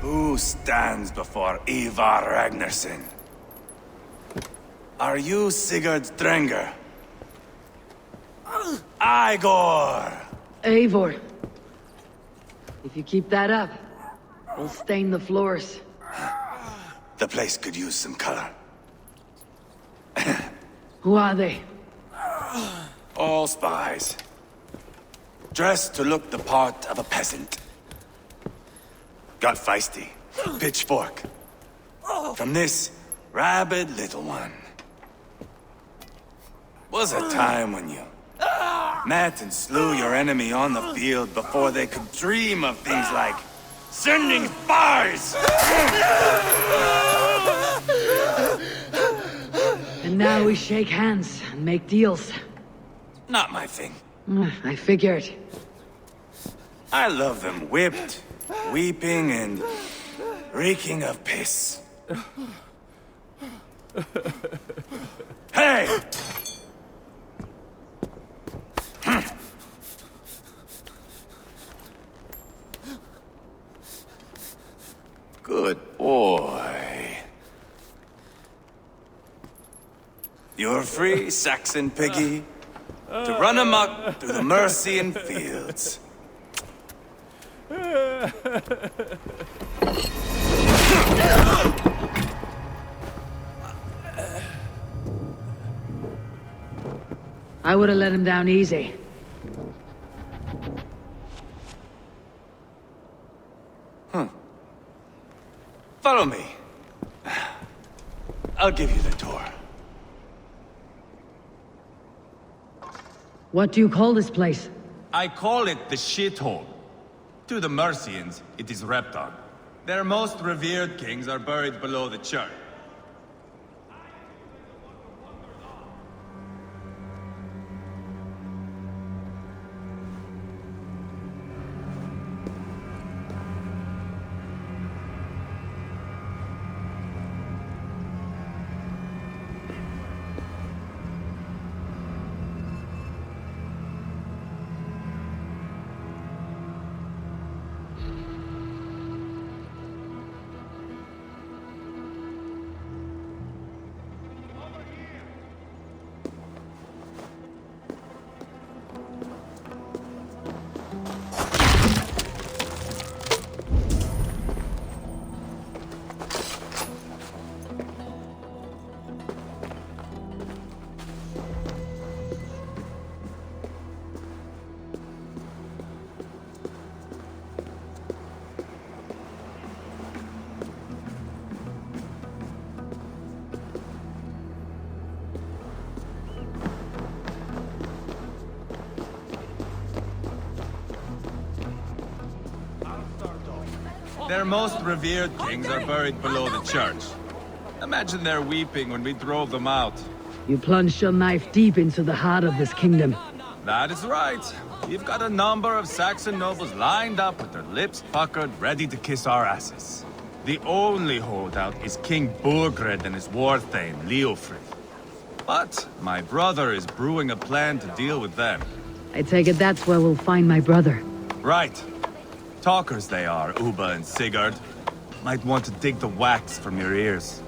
Who stands before Ivar Ragnarsson? Are you Sigurd Drenger? Igor! Eivor. If you keep that up, we'll stain the floors. The place could use some color. Who are they? All spies. Dressed to look the part of a peasant. Got feisty. Pitchfork. From this rabid little one. Was a time when you met and slew your enemy on the field before they could dream of things like sending spies! And now we shake hands and make deals. Not my thing. I figured. I love them whipped, weeping, and reeking of piss. Hey! Good boy. You're free, Saxon piggy, to run amok through the Mercian fields. I would have let him down easy. Follow me. I'll give you the tour. What do you call this place? I call it the shithole. To the Mercians, it is Reptar. Their most revered kings are buried below the church. Their most revered kings are buried below the church. Imagine their weeping when we drove them out. You plunged your knife deep into the heart of this kingdom. That is right. We've got a number of Saxon nobles lined up with their lips puckered, ready to kiss our asses. The only holdout is King Burgred and his war-thane, Leofrid. But my brother is brewing a plan to deal with them. I take it that's where we'll find my brother. Right. Talkers they are, Ubba and Sigurd. Might want to dig the wax from your ears.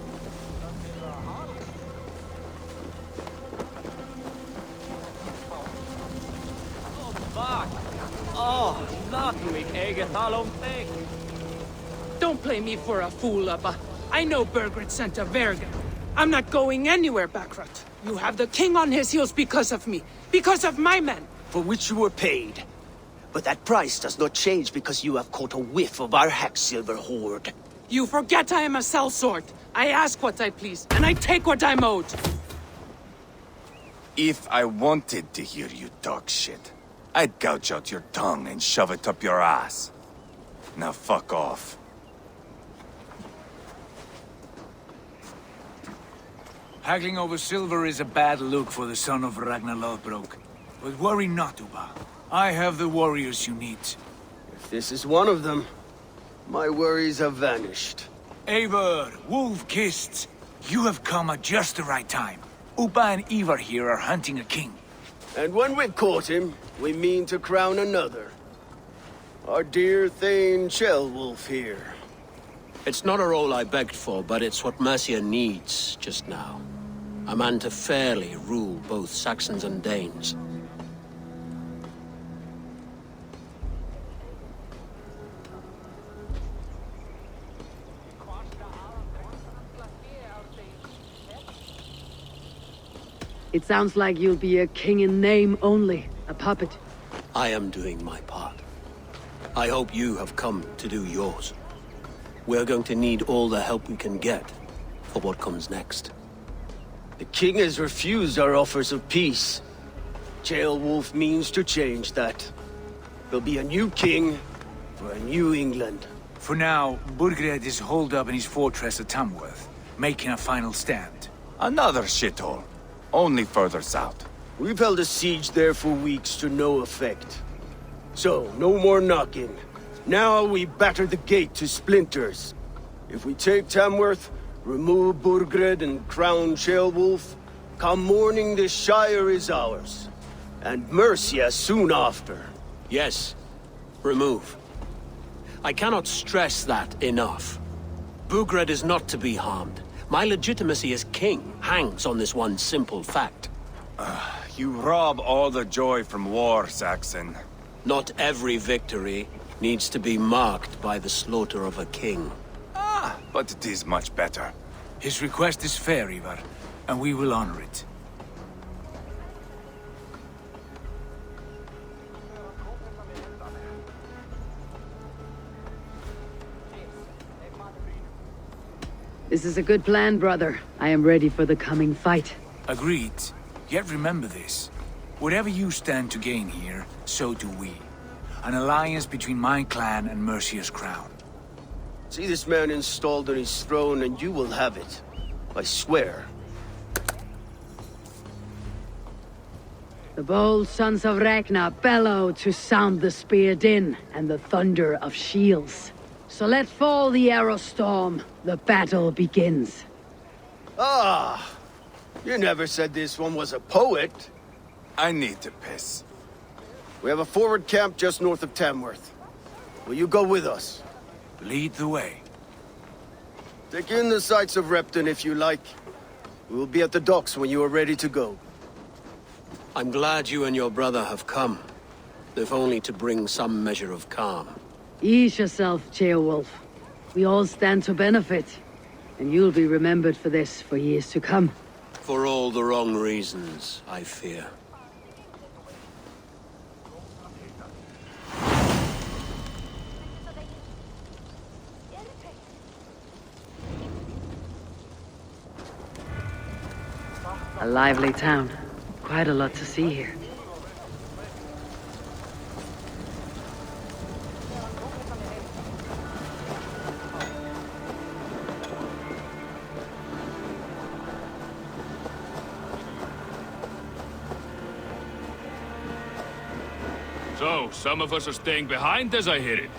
Don't play me for a fool, Ubba. I know Burgred sent a Vergen. I'm not going anywhere, Backrot. You have the king on his heels because of me. Because of my men. For which you were paid. But that price does not change because you have caught a whiff of our Hacksilver hoard. You forget I am a sellsword. I ask what I please, and I take what I'm owed. If I wanted to hear you talk shit, I'd gouge out your tongue and shove it up your ass. Now fuck off. Haggling over silver is a bad look for the son of Ragnar Lothbrok. But worry not, Ubba. I have the warriors you need. If this is one of them, my worries have vanished. Eivor, Wolf-Kissed, you have come at just the right time. Ubba and Ivar here are hunting a king. And when we've caught him, we mean to crown another. Our dear Thane Ceolwulf here. It's not a role I begged for, but it's what Mercia needs just now. A man to fairly rule both Saxons and Danes. It sounds like you'll be a king in name only, a puppet. I am doing my part. I hope you have come to do yours. We're going to need all the help we can get for what comes next. The king has refused our offers of peace. Ceolwulf means to change that. There'll be a new king for a new England. For now, Burgred is holed up in his fortress at Tamworth, making a final stand. Another shithole. Only further south. We've held a siege there for weeks to no effect. So, no more knocking. Now we batter the gate to splinters. If we take Tamworth, remove Burgred and crown Ceolwulf, come morning the Shire is ours. And Mercia soon after. Yes, remove. I cannot stress that enough. Burgred is not to be harmed. My legitimacy as king hangs on this one simple fact. You rob all the joy from war, Saxon. Not every victory needs to be marked by the slaughter of a king. But it is much better. His request is fair, Ivar, and we will honor it. This is a good plan, brother. I am ready for the coming fight. Agreed. Yet remember this. Whatever you stand to gain here, so do we. An alliance between my clan and Mercia's crown. See this man installed on his throne and you will have it. I swear. The bold sons of Ragnar bellow to sound the spear din and the thunder of shields. So let fall the arrow storm. The battle begins. Ah! You never said this one was a poet. I need to piss. We have a forward camp just north of Tamworth. Will you go with us? Lead the way. Take in the sights of Repton if you like. We will be at the docks when you are ready to go. I'm glad you and your brother have come, if only to bring some measure of calm. Ease yourself, Ceolwulf. We all stand to benefit. And you'll be remembered for this for years to come. For all the wrong reasons, I fear. A lively town. Quite a lot to see here. So, some of us are staying behind as I hear it.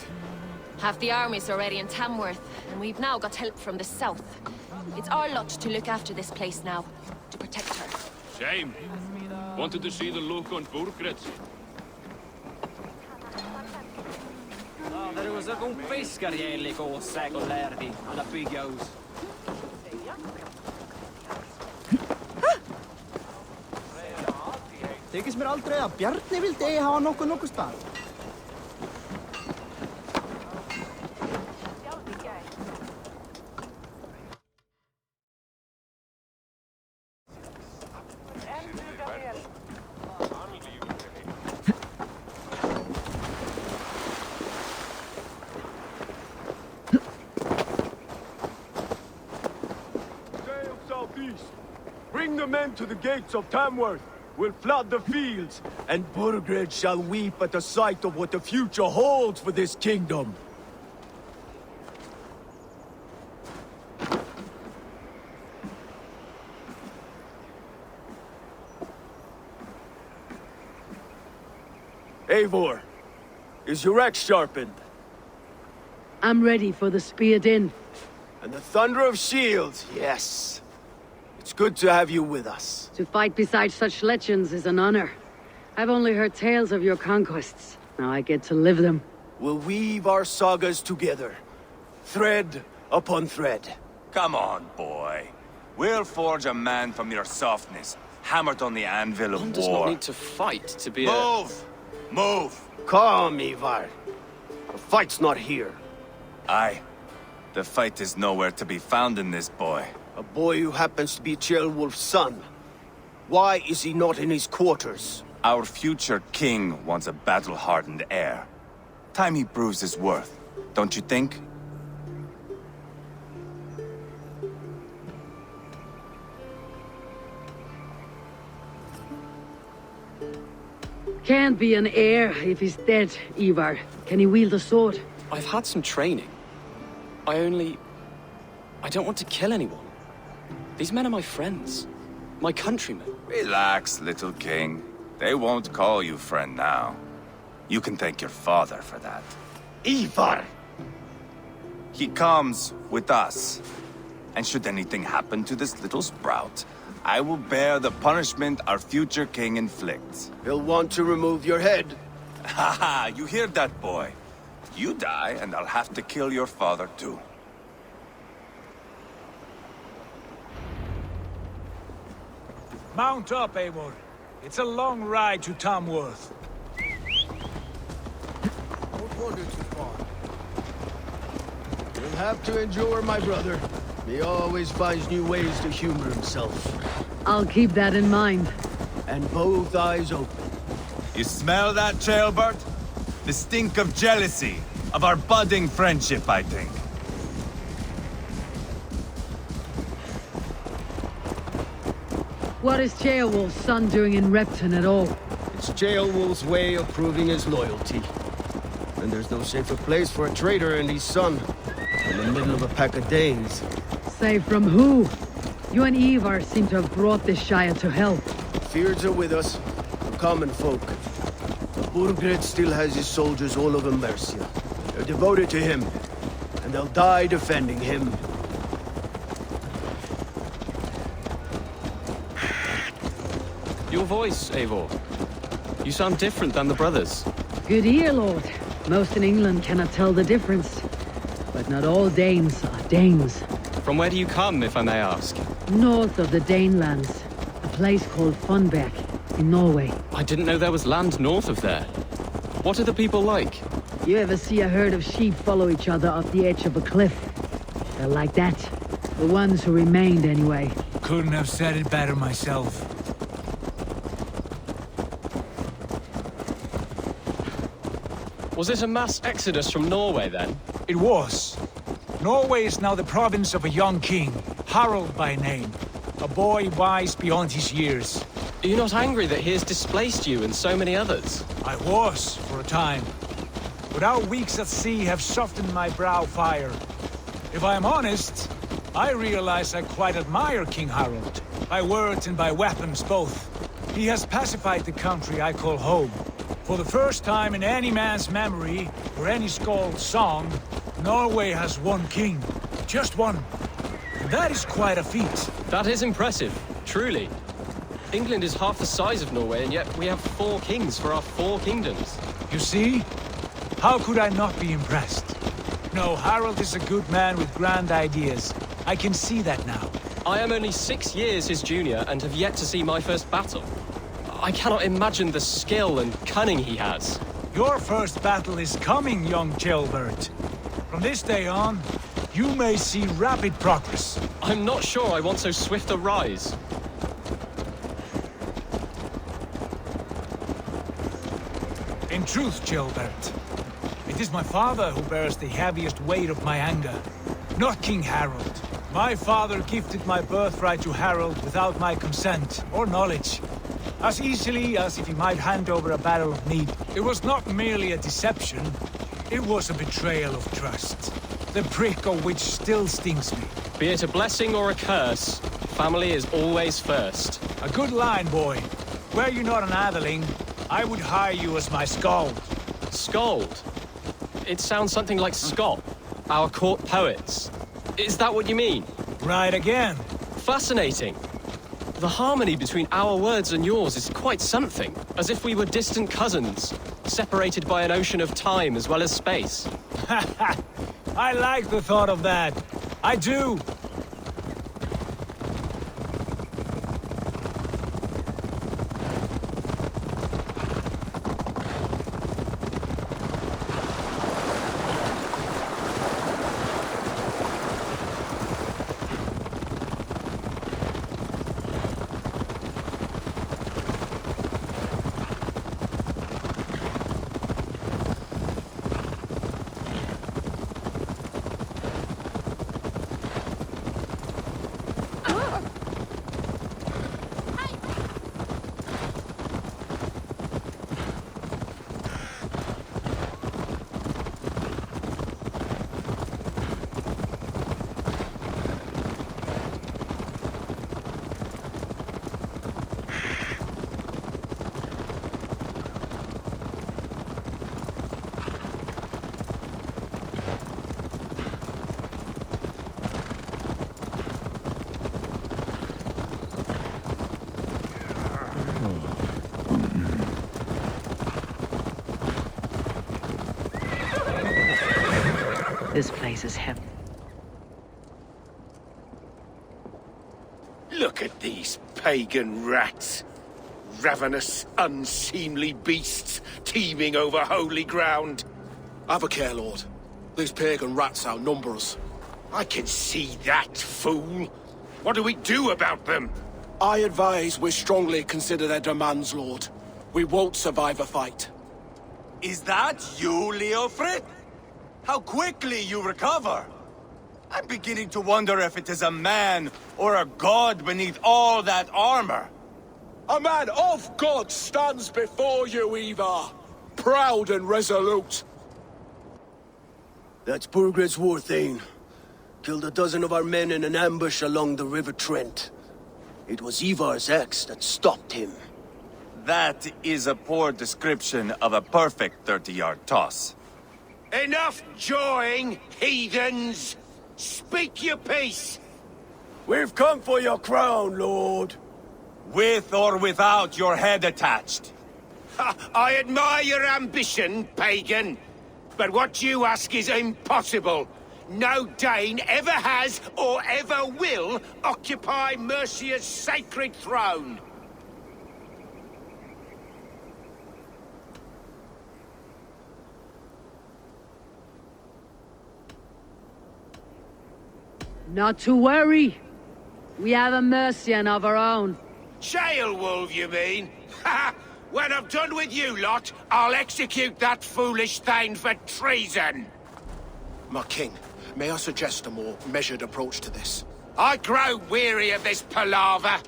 Half the army's already in Tamworth, and we've now got help from the south. It's our lot to look after this place now, to protect her. Shame. Wanted to see the look on Burgred. Där var så god fiskarjälig och säkert lärd i alla bygghus. Tekis mér aldrei að Bjarni vildi hafa nokkuð stað. Bring the men to the gates of Tamworth. We'll flood the fields, and Burgred shall weep at the sight of what the future holds for this kingdom. Eivor, is your axe sharpened? I'm ready for the spear din. And the thunder of shields, yes. It's good to have you with us. To fight beside such legends is an honor. I've only heard tales of your conquests. Now I get to live them. We'll weave our sagas together, thread upon thread. Come on, boy. We'll forge a man from your softness, hammered on the anvil of One war. does not need to fight to be Move! Move! Calm, Ivar. The fight's not here. Aye. The fight is nowhere to be found in this boy. A boy who happens to be Ceolwulf's son. Why is he not in his quarters? Our future king wants a battle-hardened heir. Time he proves his worth, don't you think? Can't be an heir if he's dead, Ivar. Can he wield a sword? I've had some training. I don't want to kill anyone. These men are my friends. My countrymen. Relax, little king. They won't call you friend now. You can thank your father for that. Ivar! He comes with us. And should anything happen to this little sprout, I will bear the punishment our future king inflicts. He'll want to remove your head. Haha, you hear that, boy? You die, and I'll have to kill your father, too. Mount up, Eivor. It's a long ride to Tamworth. Don't wander too far. You'll have to endure, my brother. He always finds new ways to humor himself. I'll keep that in mind. And both eyes open. You smell that, Ceolbert? The stink of jealousy, of our budding friendship, I think. What is Ceolwulf's son doing in Repton at all? It's Ceolwulf's way of proving his loyalty. And there's no safer place for a traitor and his son. In the middle of a pack of Danes. Save from who? You and Ivar seem to have brought this Shire to hell. Fears are with us, the common folk. But Burgred still has his soldiers all over Mercia. They're devoted to him, and they'll die defending him. Your voice, Eivor. You sound different than the brothers. Good ear, Lord. Most in England cannot tell the difference. But not all Danes are Danes. From where do you come, if I may ask? North of the Danelands. A place called Funberg, in Norway. I didn't know there was land north of there. What are the people like? You ever see a herd of sheep follow each other off the edge of a cliff? They're like that. The ones who remained, anyway. Couldn't have said it better myself. Was it a mass exodus from Norway, then? It was. Norway is now the province of a young king, Harald by name. A boy wise beyond his years. Are you not angry that he has displaced you and so many others? I was, for a time. But our weeks at sea have softened my brow fire. If I am honest, I realize I quite admire King Harald. By words and by weapons both. He has pacified the country I call home. For the first time in any man's memory, or any skald's song, Norway has one king. Just one. And that is quite a feat. That is impressive, truly. England is half the size of Norway, and yet we have 4 kings for our 4 kingdoms. You see? How could I not be impressed? No, Harald is a good man with grand ideas. I can see that now. I am only 6 years his junior and have yet to see my first battle. I cannot imagine the skill and cunning he has. Your first battle is coming, young Ceolbert. From this day on, you may see rapid progress. I'm not sure I want so swift a rise. In truth, Ceolbert, it is my father who bears the heaviest weight of my anger, not King Harald. My father gifted my birthright to Harald without my consent or knowledge. As easily as if he might hand over a barrel of mead. It was not merely a deception, it was a betrayal of trust. The prick of which still stings me. Be it a blessing or a curse, family is always first. A good line, boy. Were you not an atheling, I would hire you as my skald. Skald? It sounds something like Scott, our court poets. Is that what you mean? Right again. Fascinating. The harmony between our words and yours is quite something. As if we were distant cousins, separated by an ocean of time as well as space. I like the thought of that. I do. This place is heaven. Look at these pagan rats. Ravenous, unseemly beasts teeming over holy ground. Have a care, Lord. These pagan rats outnumber us. I can see that, fool. What do we do about them? I advise we strongly consider their demands, Lord. We won't survive a fight. Is that you, Leofrid? How quickly you recover! I'm beginning to wonder if it is a man or a god beneath all that armor. A man of God stands before you, Ivar. Proud and resolute. That's Burgred's Warthane. Killed a dozen of our men in an ambush along the River Trent. It was Ivar's axe that stopped him. That is a poor description of a perfect 30-yard toss. Enough jawing, heathens! Speak your piece! We've come for your crown, Lord. With or without your head attached. I admire your ambition, pagan. But what you ask is impossible. No Dane ever has or ever will occupy Mercia's sacred throne. Not to worry. We have a Mercian of our own. Jailwolf, you mean? Ha! When I'm done with you lot, I'll execute that foolish thing for treason. My king, may I suggest a more measured approach to this? I grow weary of this palaver.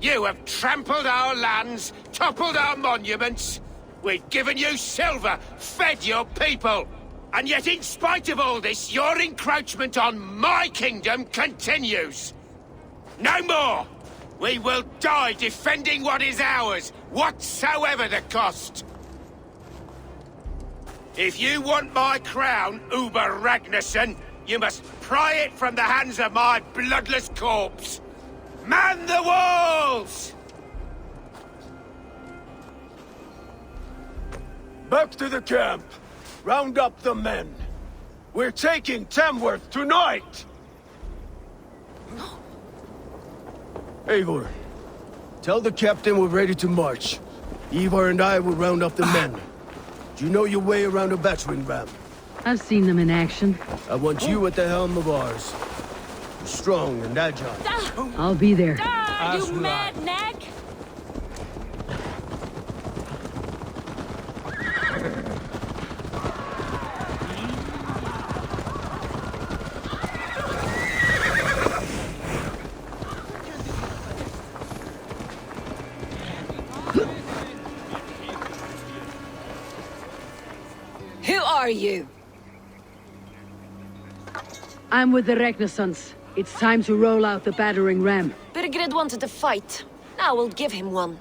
You have trampled our lands, toppled our monuments. We've given you silver, fed your people. And yet, in spite of all this, your encroachment on my kingdom continues. No more! We will die defending what is ours, whatsoever the cost. If you want my crown, Uber Ragnarsson, you must pry it from the hands of my bloodless corpse. Man the walls! Back to the camp. Round up the men. We're taking Tamworth tonight! Eivor, tell the captain we're ready to march. Ivar and I will round up the men. Do you know your way around a battering ram? I've seen them in action. I want you at the helm of ours. You're strong and agile. I'll be there. You mad nag? Who are you? I'm with the Renaissance. It's time to roll out the battering ram. Burgred wanted to fight. Now we'll give him one.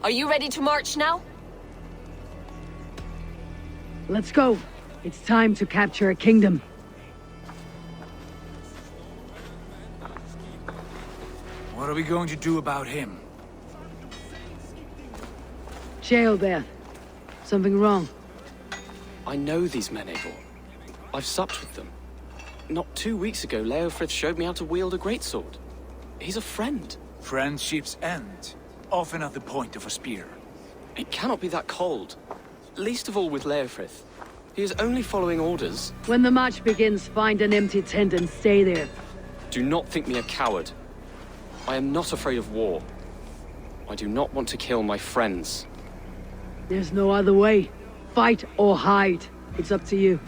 Are you ready to march now? Let's go. It's time to capture a kingdom. What What are we going to do about him? Jail there. Something wrong. I know these men, Eivor. I've supped with them. Not 2 weeks ago, Leofrith showed me how to wield a greatsword. He's a friend. Friendships end, often at the point of a spear. It cannot be that cold. Least of all with Leofrith. He is only following orders. When the march begins, find an empty tent and stay there. Do not think me a coward. I am not afraid of war. I do not want to kill my friends. There's no other way. Fight or hide. It's up to you.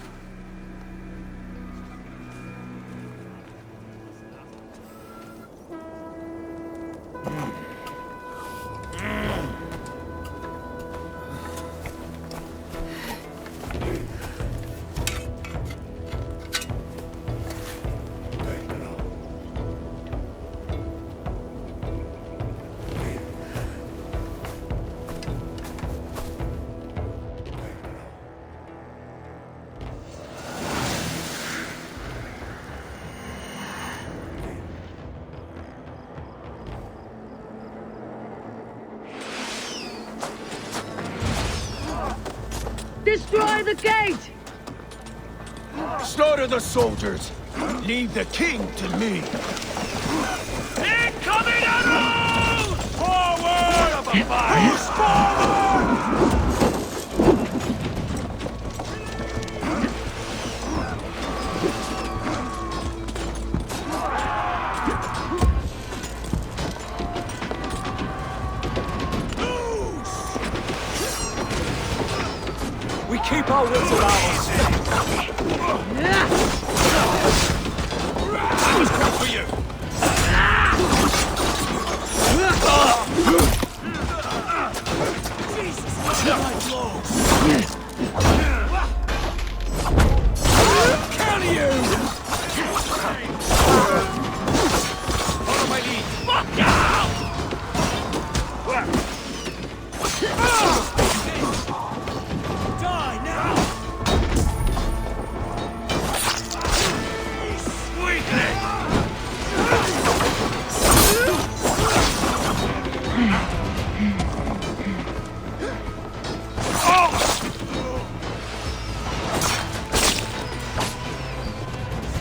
Destroy the gate! Slaughter the soldiers! Leave the king to me! Incoming arrows! Forward! Push forward! We keep our wits about us. For you! Kill you! Follow my lead! Fuck out! Die now!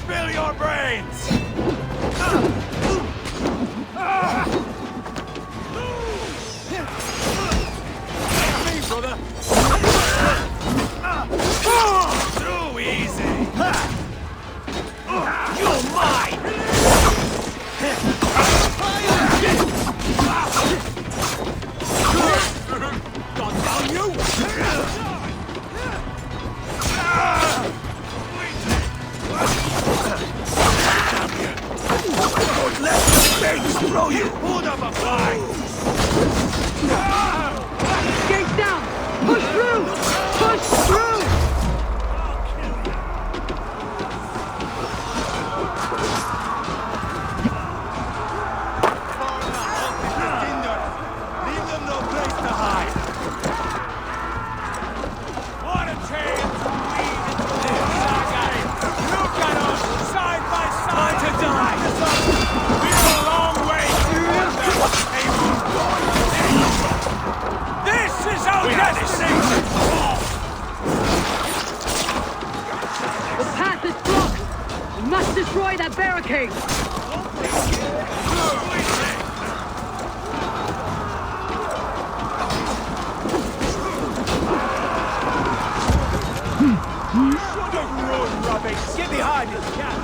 Spill your brains! Me, brother! Too easy! You're mine! Gone down, you! Don't let the things throw you! Hold up a flag! Gate down! Push through! Push through! Leave them no place to hide. What a chance to lead into this saga! Look at us, side by side to die! We're a long way towards that. This is our destination! The path is blocked! We must destroy that barricade! Get behind us, Cap!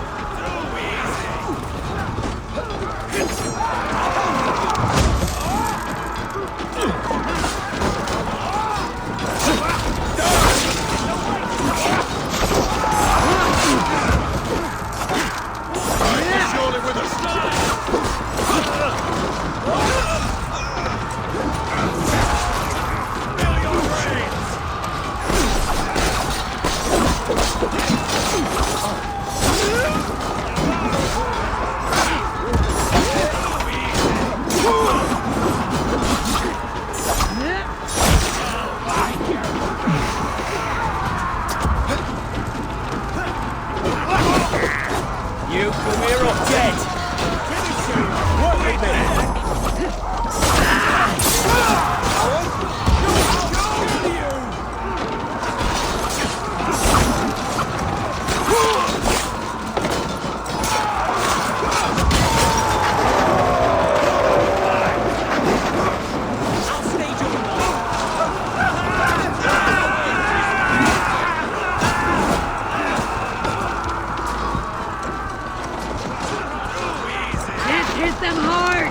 Surely with You, we're all dead! Finish him! What with me? Hit them hard!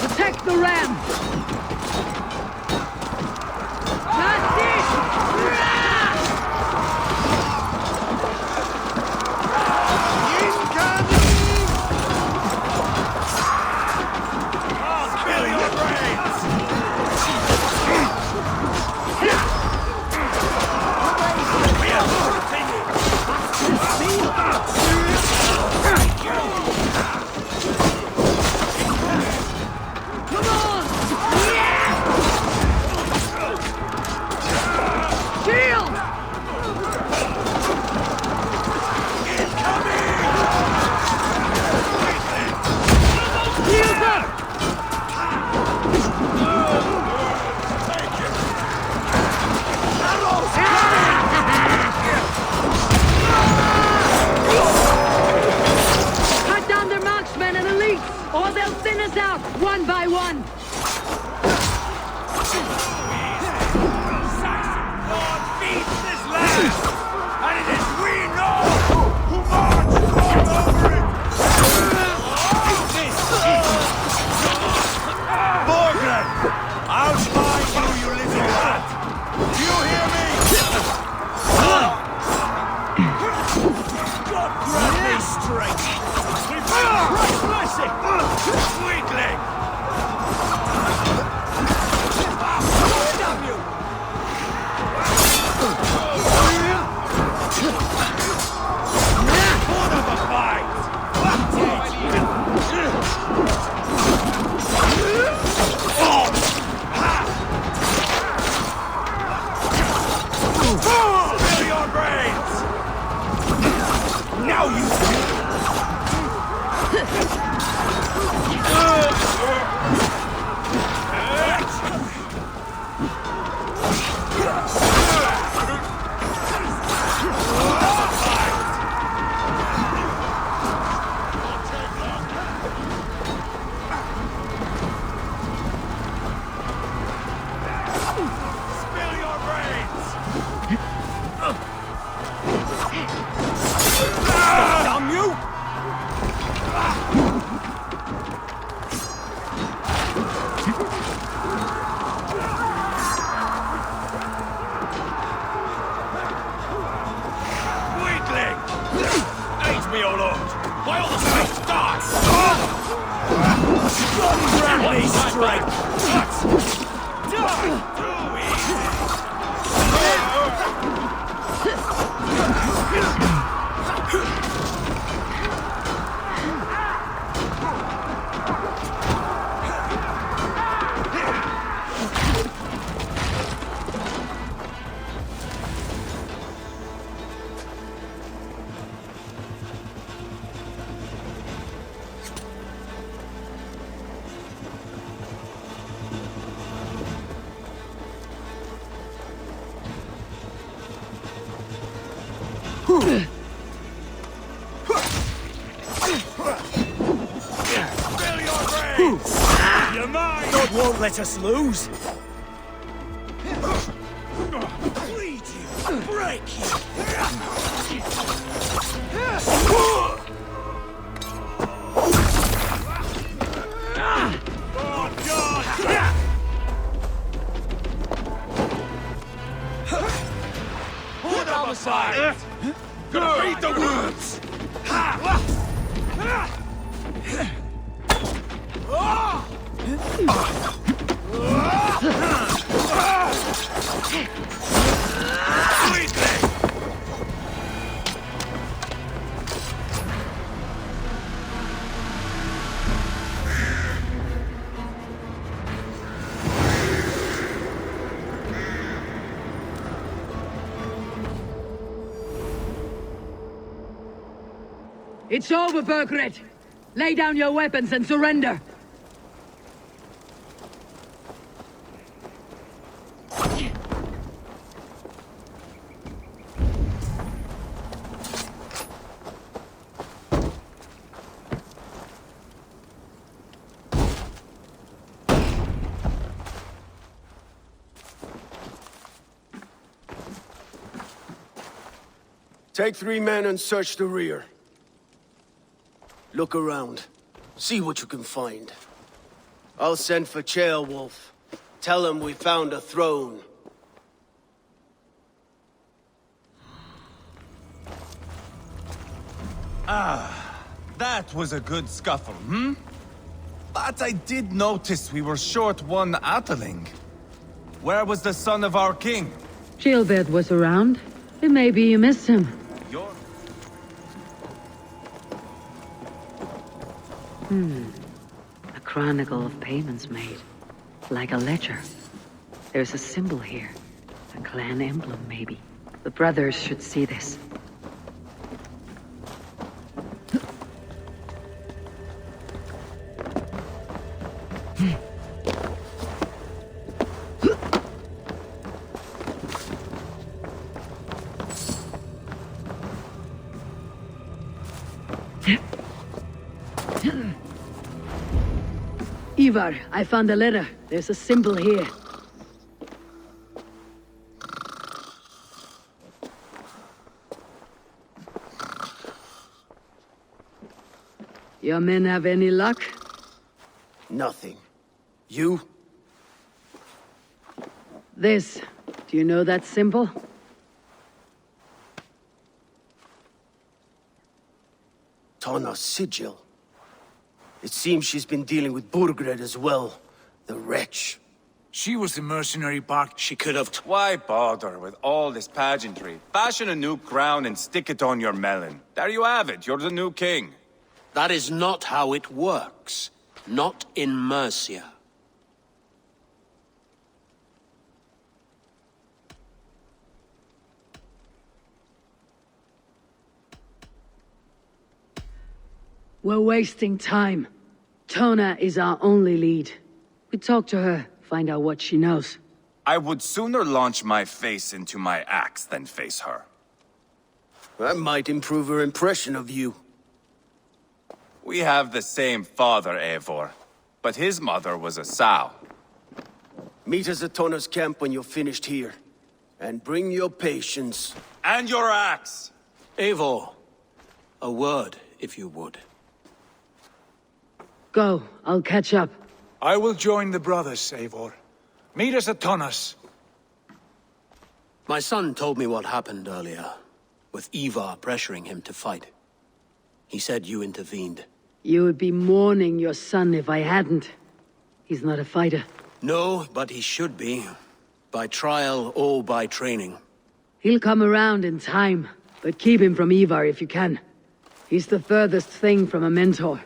Protect the ram! That's it! Or they'll thin us out, one by one! God feeds this land! And it is we know who march all over it! Borgren! I'll find you, you little rat! Do you hear me? God grant me strength! We've been crushed blessing! Weakling! Damn you! What of a fight! Spill your brains! Now you God won't let us lose. Bleed you, break you. Oh God! Hold on the side. Gonna beat the wounds. It's over, Burgred! Lay down your weapons and surrender! Take 3 men and search the rear. Look around. See what you can find. I'll send for Ceolwulf. Tell him we found a throne. That was a good scuffle, hmm? But I did notice we were short one Atheling. Where was the son of our king? Gilbert was around. Maybe you missed him. Your... A chronicle of payments made. Like a ledger. There's a symbol here. A clan emblem, maybe. The brothers should see this. Ivar, I found a letter. There's a symbol here. Your men have any luck? Nothing. You? This. Do you know that symbol? Tana's sigil. It seems she's been dealing with Burgred as well. The wretch. She was the mercenary Bart. She could have... Why bother with all this pageantry? Fashion a new crown and stick it on your melon. There you have it, you're the new king. That is not how it works. Not in Mercia. We're wasting time. Tona is our only lead. We talk to her, find out what she knows. I would sooner launch my face into my axe than face her. That might improve her impression of you. We have the same father, Eivor, but his mother was a sow. Meet us at Tana's camp when you're finished here. And bring your patience. And your axe! Eivor, a word, if you would. Go, I'll catch up. I will join the brothers, Eivor. Meet us at Tonas. My son told me what happened earlier, with Ivar pressuring him to fight. He said you intervened. You would be mourning your son if I hadn't. He's not a fighter. No, but he should be. By trial or by training. He'll come around in time, but keep him from Ivar if you can. He's the furthest thing from a mentor.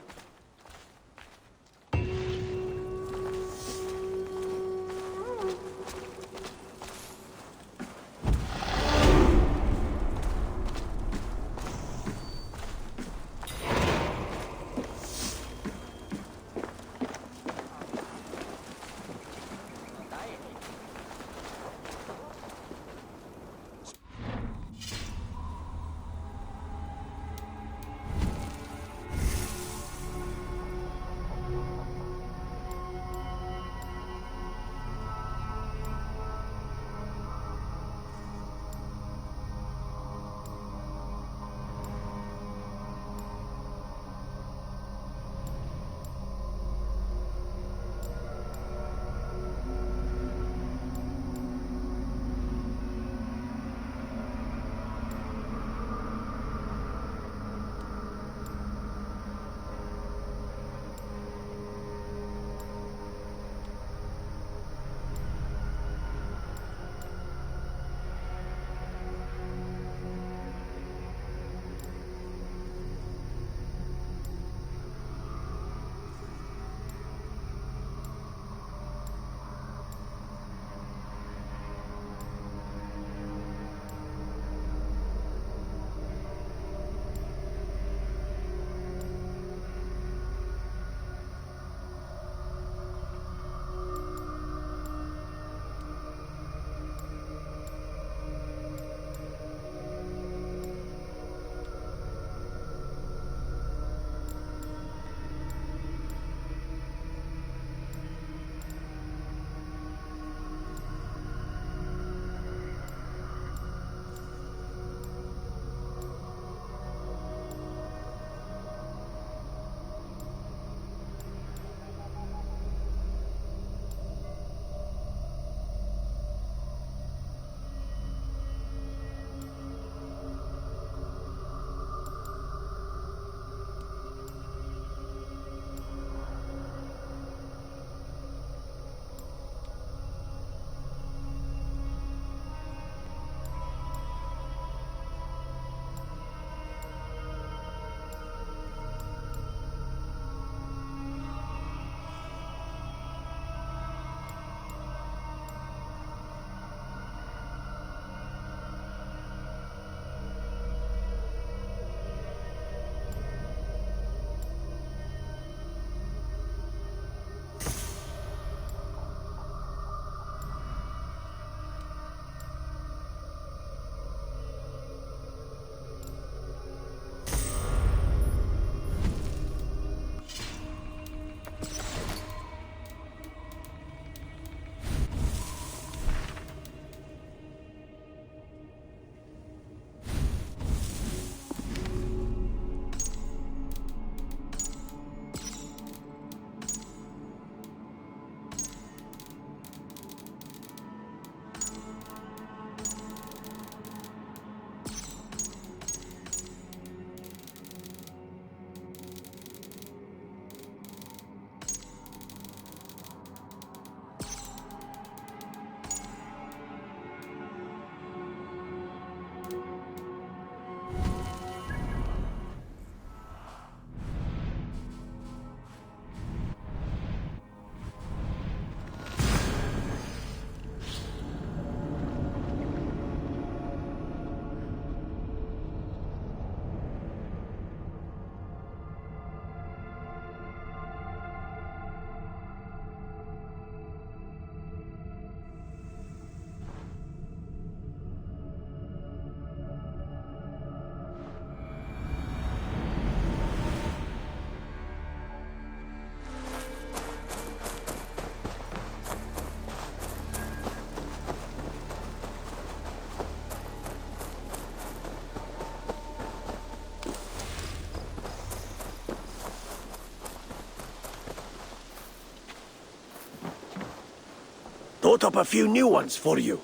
thought up a few new ones for you.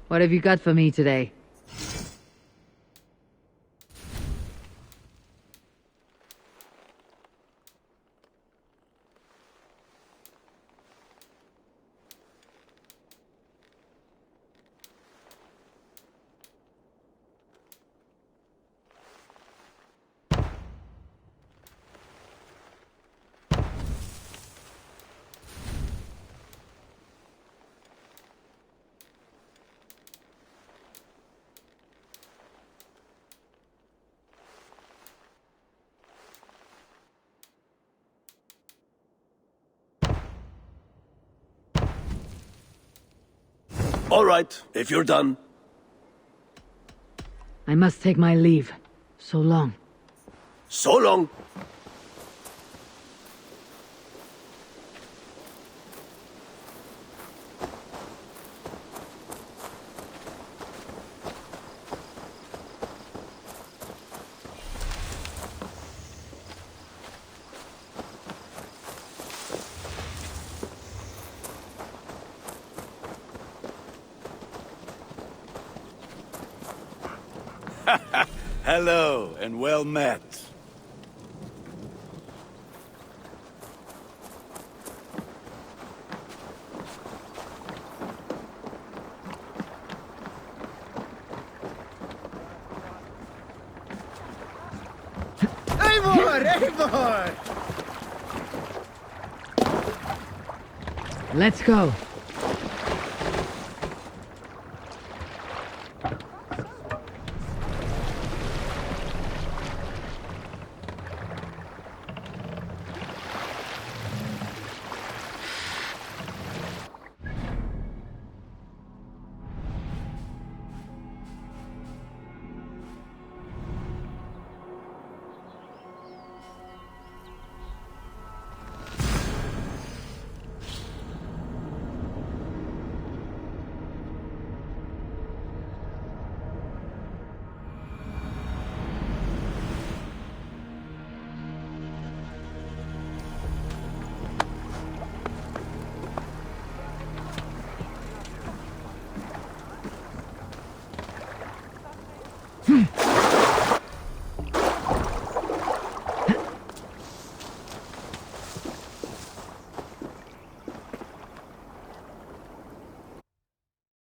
What have you got for me today? All right, if you're done. I must take my leave. So long. So long. Hello, and well met. Eivor! Eivor! Let's go.